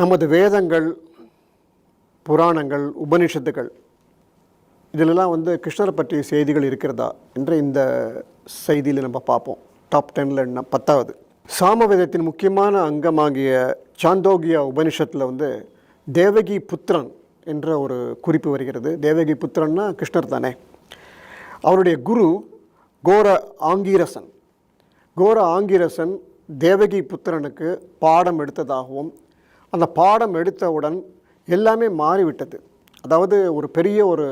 நமது வேதங்கள், புராணங்கள், உபனிஷத்துகள் இதிலெல்லாம் கிருஷ்ணரை பற்றிய செய்திகள் இருக்கிறதா என்ற இந்த செய்தியில் நம்ம பார்ப்போம். டாப் 10ல் 10வது சாமவேதத்தின் முக்கியமான அங்கமாகிய சாந்தோக்கிய உபனிஷத்தில் தேவகி புத்திரன் என்ற ஒரு குறிப்பு வருகிறது. தேவகி புத்திரன்னா கிருஷ்ணர் தானே. அவருடைய குரு கோர ஆங்கீரசன். கோர ஆங்கீரசன் தேவகி புத்திரனுக்கு பாடம் எடுத்ததாகவும் அந்த பாடம் எடுத்தவுடன் எல்லாமே மாறிவிட்டது, அதாவது ஒரு பெரிய ஒரு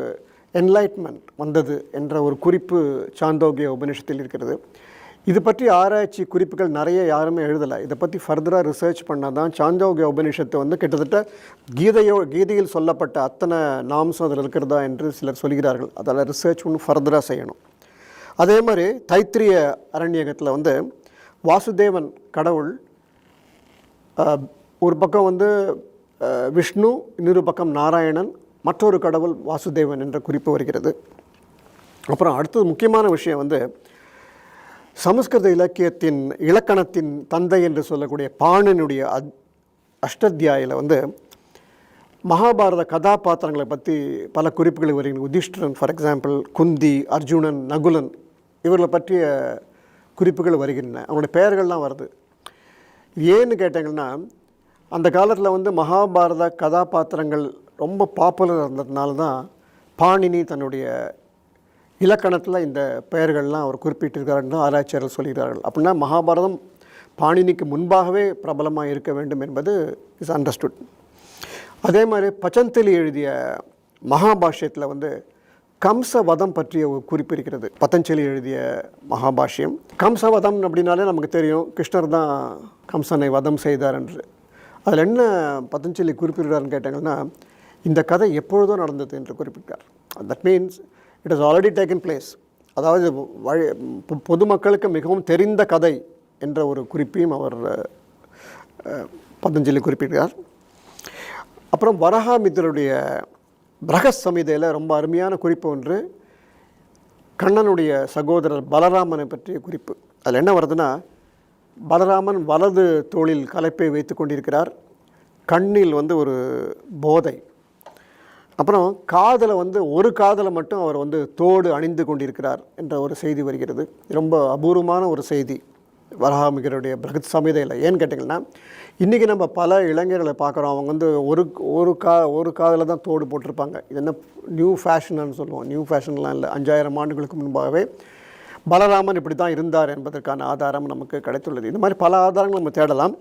என்லைட்மெண்ட் வந்தது என்ற ஒரு குறிப்பு சாந்தோக்கிய உபனிஷத்தில் இருக்கிறது. இது பற்றி ஆராய்ச்சி குறிப்புகள் நிறைய யாருமே எழுதலை. இதை பற்றி ஃபர்தராக ரிசர்ச் பண்ணால் தான் சாந்தோக்கிய உபனிஷத்து கிட்டத்தட்ட கீதையில் சொல்லப்பட்ட அத்தனை நாம்சம் அதில் இருக்கிறதா என்று சிலர் சொல்கிறார்கள். அதில் ரிசர்ச் ஒன்று ஃபர்தராக செய்யணும். அதே மாதிரி தைத்திரிய அரண்யகத்தில் வாசுதேவன் கடவுள் ஒரு பக்கம் விஷ்ணு, இன்னொரு பக்கம் நாராயணன், மற்றொரு கடவுள் வாசுதேவன் என்ற குறிப்பு வருகிறது. அப்புறம் அடுத்தது முக்கியமான விஷயம் சமஸ்கிருத இலக்கியத்தின் இலக்கணத்தின் தந்தை என்று சொல்லக்கூடிய பாணினுடைய அஷ்டத்தியாயில் மகாபாரத கதாபாத்திரங்களை பற்றி பல குறிப்புகள் வருகிறது. யுதிஷ்டிரன் ஃபார் எக்ஸாம்பிள், குந்தி, அர்ஜுனன், நகுலன் இவர்களை பற்றிய குறிப்புகள் வருகின்றன. அவங்களுடைய பெயர்கள்லாம் வருது. ஏன்னு கேட்டிங்கன்னா, அந்த காலத்தில் மகாபாரத கதாபாத்திரங்கள் ரொம்ப பாப்புலர் இருந்ததுனால தான் பாணினி தன்னுடைய இலக்கணத்தில் இந்த பெயர்கள்லாம் அவர் குறிப்பிட்டிருக்காருன்னு தான் ஆராய்ச்சியாளர்கள் சொல்கிறார்கள். அப்படின்னா மகாபாரதம் பாணினிக்கு முன்பாகவே பிரபலமாக இருக்க வேண்டும் என்பது இஸ் அண்டர்ஸ்டுட். அதே மாதிரி பச்சந்தலி எழுதிய மகாபாஷ்யத்தில் கம்சவதம் பற்றிய ஒரு குறிப்பு இருக்கிறது. பதஞ்சலி எழுதிய மகாபாஷ்யம். கம்சவதம் அப்படின்னாலே நமக்கு தெரியும், கிருஷ்ணர் தான் கம்சனை வதம் செய்தார் என்று. அதில் என்ன பதஞ்சலி குறிப்பிடுறாருன்னு கேட்டாங்கன்னா, இந்த கதை எப்பொழுதோ நடந்தது என்று குறிப்பிட்டார். That means it is already taken place. அதாவது பொதுமக்களுக்கு மிகவும் தெரிந்த கதை என்ற ஒரு குறிப்பையும் அவர் பதஞ்சலி குறிப்பிட்டார். அப்புறம் வராஹமித்திரருடைய பிரகஸ் சமிதையில் ரொம்ப அருமையான குறிப்பு ஒன்று, கண்ணனுடைய சகோதரர் பலராமனை பற்றிய குறிப்பு. அதில் என்ன வருதுன்னா, பலராமன் வலது தோளில் கலைப்பை வைத்து கொண்டிருக்கிறார், கண்ணில் ஒரு போதை. அப்புறம் காதில் ஒரு காதில் மட்டும் அவர் தோடு அணிந்து கொண்டிருக்கிறார் என்ற ஒரு செய்தி வருகிறது. ரொம்ப அபூர்வமான ஒரு செய்தி வராஹமித்திரருடைய பிரகத் சமிதையில். ஏன்னு கேட்டிங்கன்னா, இன்றைக்கி நம்ம பல இளைஞர்களை பார்க்குறோம், அவங்க ஒரு காதில் தான் தோடு போட்டிருப்பாங்க. இது என்ன நியூ ஃபேஷன்னு சொல்லுவோம். நியூ ஃபேஷன்லாம் இல்லை. 5000 ஆண்டுகளுக்கு முன்பாகவே பலராமன் இப்படி தான் இருந்தார் என்பதற்கான ஆதாரம் நமக்கு கிடைத்துள்ளது. இந்த மாதிரி பல ஆதாரங்கள் நம்ம தேடலாம்.